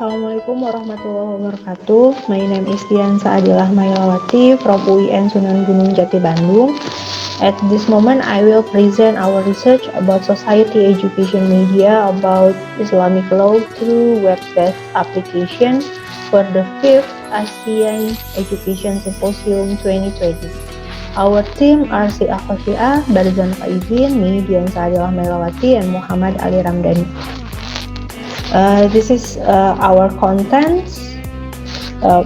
Assalamualaikum warahmatullahi wabarakatuh. My name is Dian Saadilah Mailawati from UIN Sunan Gunung Jati Bandung. At this moment, I will present our research about society education media about Islamic law through web-based application for the 5th ASEAN Education Symposium 2020. Our team are Si Akhosyah, Barzan Faizin, me, Dian Saadilah Mailawati, and Muhammad Ali Ramdhani. This is our contents.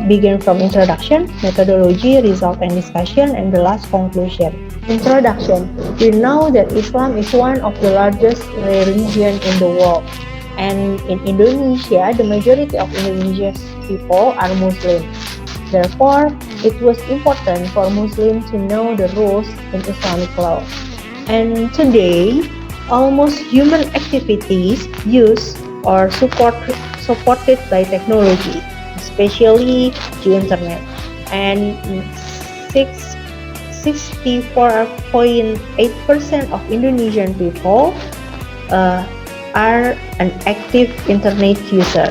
Begin from introduction, methodology, result and discussion, and the last conclusion. Introduction. We know that Islam is one of the largest religions in the world, and in Indonesia, the majority of Indonesia's people are Muslim. Therefore, it was important for Muslims to know the rules in Islamic law. And today, almost human activities use or supported by technology, especially the internet. And 64.8% of Indonesian people are an active internet user.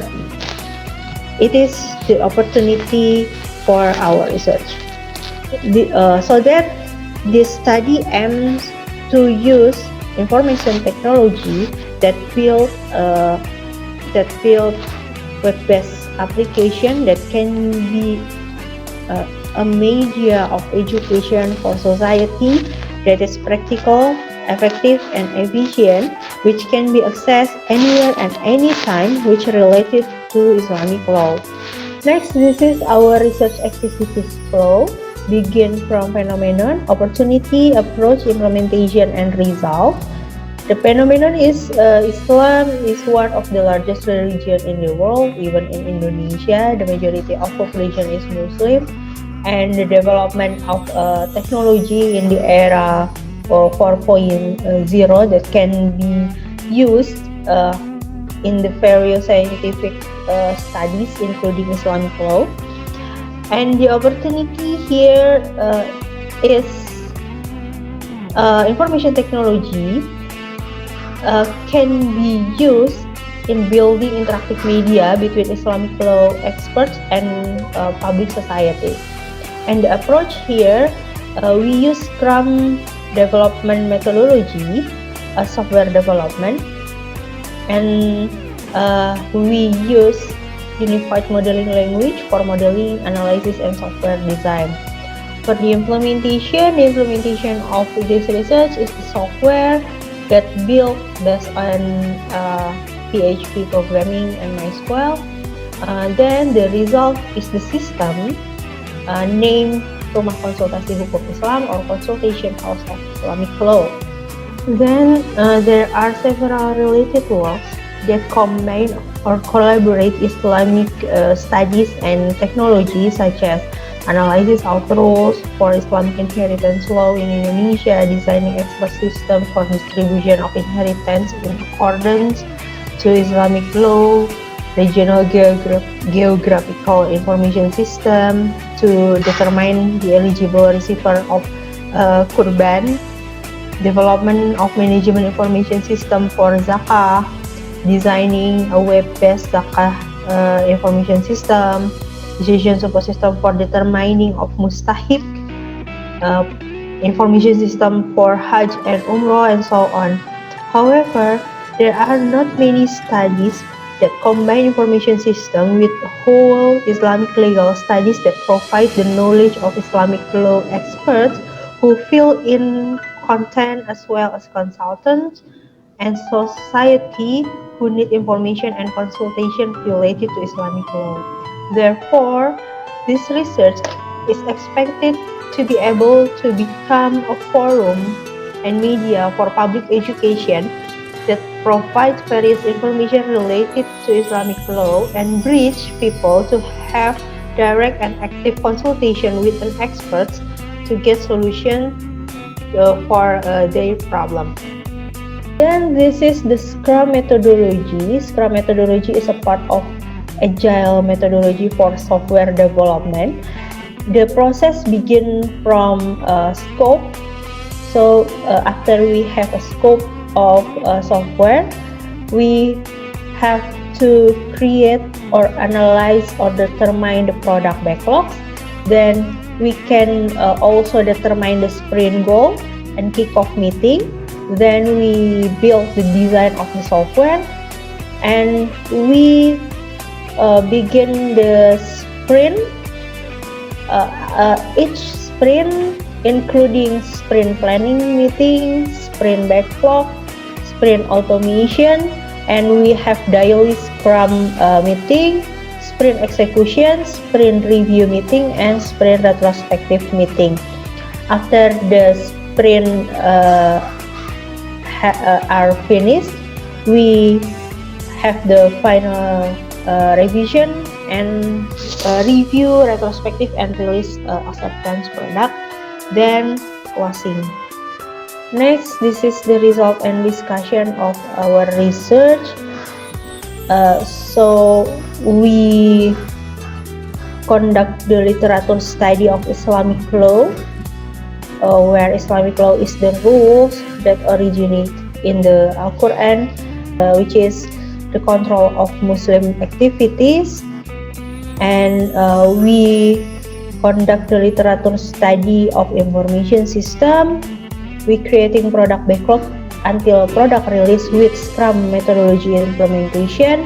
It is the opportunity for our research. So that this study aims to use information technology that build web-based application that can be a media of education for society that is practical, effective, and efficient, which can be accessed anywhere and anytime, which related to Islamic law. Next, this is our research activities flow. Begin from phenomenon, opportunity, approach, implementation, and result. The phenomenon is Islam is one of the largest religion in the world. Even in Indonesia, the majority of population is Muslim, and the development of technology in the era 4.0 that can be used in the various scientific studies, including Islamic law. And the opportunity here is information technology can be used in building interactive media between Islamic law experts and public society. And the approach here, we use Scrum development methodology, software development, and we use unified modeling language for modeling, analysis, and software design. For the implementation of this research is the software that built based on PHP programming and MySQL. Then the result is the system named Rumah Konsultasi Hukum Islam or Consultation House of Islamic Law. Then there are several related works that combine or collaborate Islamic studies and technology, such as analysis of rules for Islamic inheritance law in Indonesia, designing expert system for distribution of inheritance in accordance to Islamic law, regional geographical information system to determine the eligible receiver of kurban, development of management information system for zakah, designing a web-based zakah information system, decision support system for determining of mustahik, information system for Hajj and Umrah, and so on. However, there are not many studies that combine information system with whole Islamic legal studies that provide the knowledge of Islamic law experts who fill in content as well as consultants and society who need information and consultation related to Islamic law. Therefore, this research is expected to be able to become a forum and media for public education that provides various information related to Islamic law and bridge people to have direct and active consultation with an expert to get solution for their problem. Then this is the Scrum methodology. Scrum methodology is a part of Agile methodology for software development. The process begins from scope. So after we have a scope of software, we have to create or analyze or determine the product backlogs. Then we can also determine the sprint goal and kickoff meeting. Then we build the design of the software, and we begin the sprint. Each sprint including sprint planning meeting, sprint backlog, sprint automation, and we have daily scrum meeting, sprint execution, sprint review meeting, and sprint retrospective meeting. After the sprint are finished, we have the final revision and review, retrospective, and release acceptance product, then closing. Next, this is the result and discussion of our research. So we conduct the literature study of Islamic law, where Islamic law is the rules that originate in the Al-Quran, which is the control of Muslim activities. And we conduct the literature study of information system. We creating product backlog until product release with Scrum methodology implementation.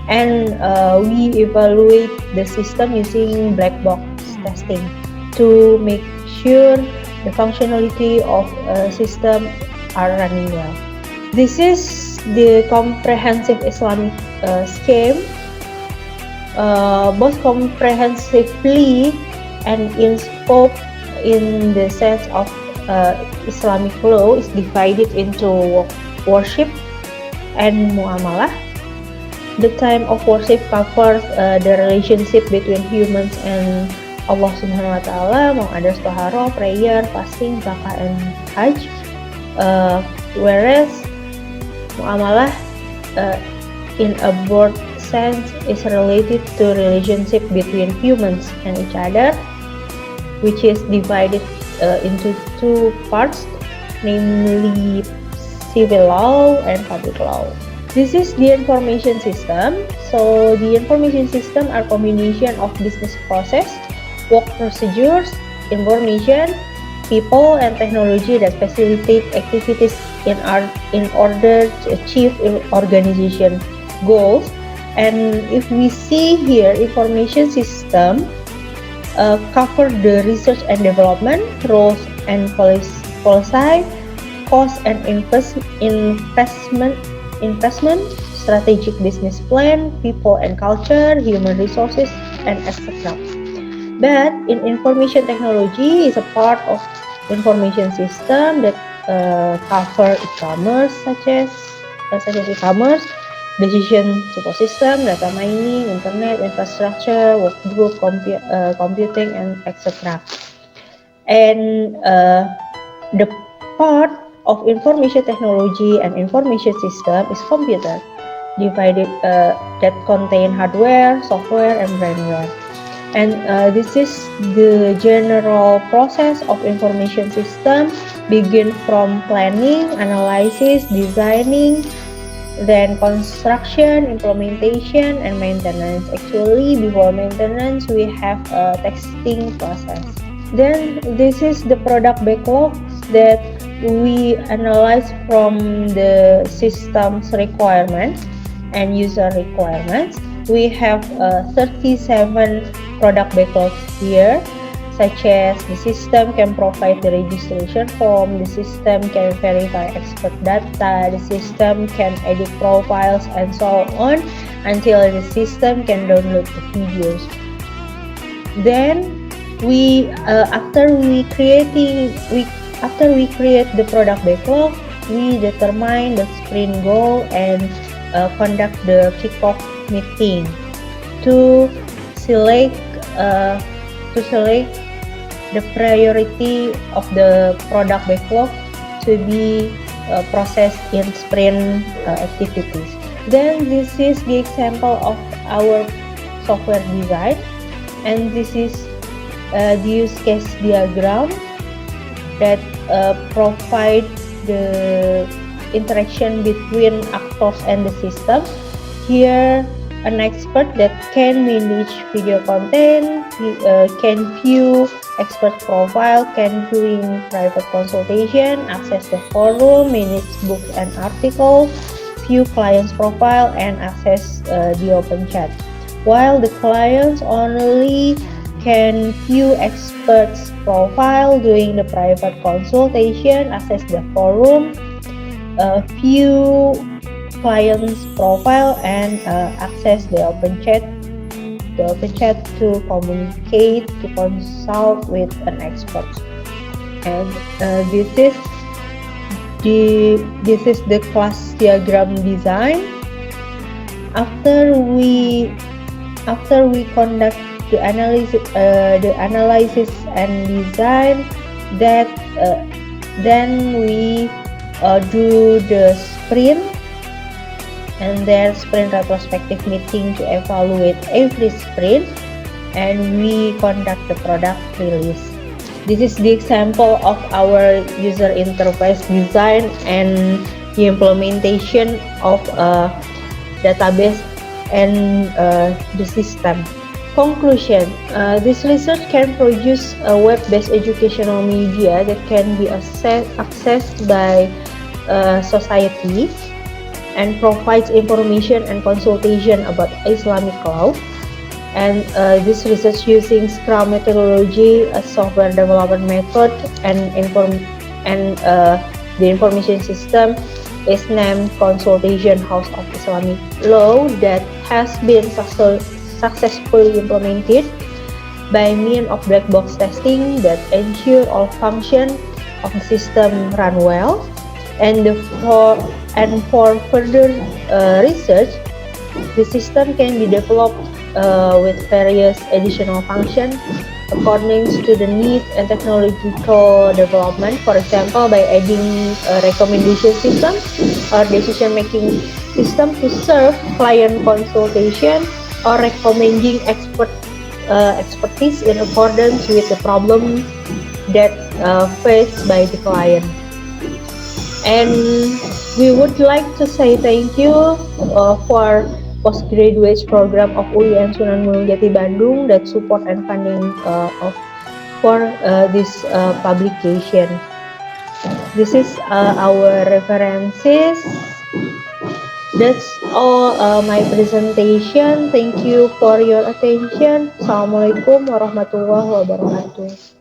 And we evaluate the system using black box testing to make sure the functionality of a system are running well. This is the comprehensive Islamic scheme, both comprehensively and in scope, in the sense of Islamic law is divided into worship and muamalah. The time of worship covers the relationship between humans and Allah Subhanahu wa Ta'ala, among others taharah, prayer, fasting, zakah, and hajj. Whereas muamalah, in a broad sense, is related to relationship between humans and each other, which is divided into two parts, namely civil law and public law. This is the information system. So the information system are combination of business process, work procedures, information, people, and technology that facilitate activities in order to achieve organization goals. And if we see here, information system cover the research and development, roles and policy, cost and investment, strategic business plan, people and culture, human resources, and etc. But in information technology is a part of information system that cover e-commerce, such as e-commerce, decision support system, data mining, internet infrastructure, workgroup, computing, and etc. And the part of information technology and information system is computer, divided that contain hardware, software, and brainware. And this is the general process of information system, begin from planning, analysis, designing, then construction, implementation, and maintenance. Actually, before maintenance, we have a testing process. Then this is the product backlog that we analyze from the system's requirements and user requirements. We have 37 product backlogs here, such as the system can provide the registration form, the system can verify expert data, the system can edit profiles, and so on, until the system can download the videos. Then after we create the product backlog, we determine the sprint goal and conduct the kickoff meeting to select the priority of the product backlog to be processed in sprint activities. Then this is the example of our software design, and this is the use case diagram that provide the interaction between actors and the system. Here an expert that can manage video content, can view expert profile, can doing private consultation, access the forum, manage books and articles, view client's profile, and access the open chat. While the clients only can view experts profile, doing the private consultation, access the forum, view client's profile, and access the open chat to communicate, to consult with an expert. And this is the class diagram design. After we conduct the analysis and design, that then we do the sprint and their sprint retrospective meeting to evaluate every sprint, and we conduct the product release. This is the example of our user interface design and the implementation of a database and the system. Conclusion, this research can produce a web-based educational media that can be accessed by society and provides information and consultation about Islamic law. And this research using Scrum methodology, a software development method, and the information system is named Consultation House of Islamic Law, that has been successfully implemented by means of black box testing that ensure all functions of the system run well. And for further research, the system can be developed with various additional functions according to the need and technological development. For example, by adding a recommendation system or decision-making system to serve client consultation, or recommending expertise in accordance with the problem that faced by the client. And we would like to say thank you for postgraduate program of UIN Sunan Gunung Jati Bandung that support and funding for this publication. This is our references. That's all my presentation. Thank you for your attention. Assalamualaikum warahmatullahi wabarakatuh.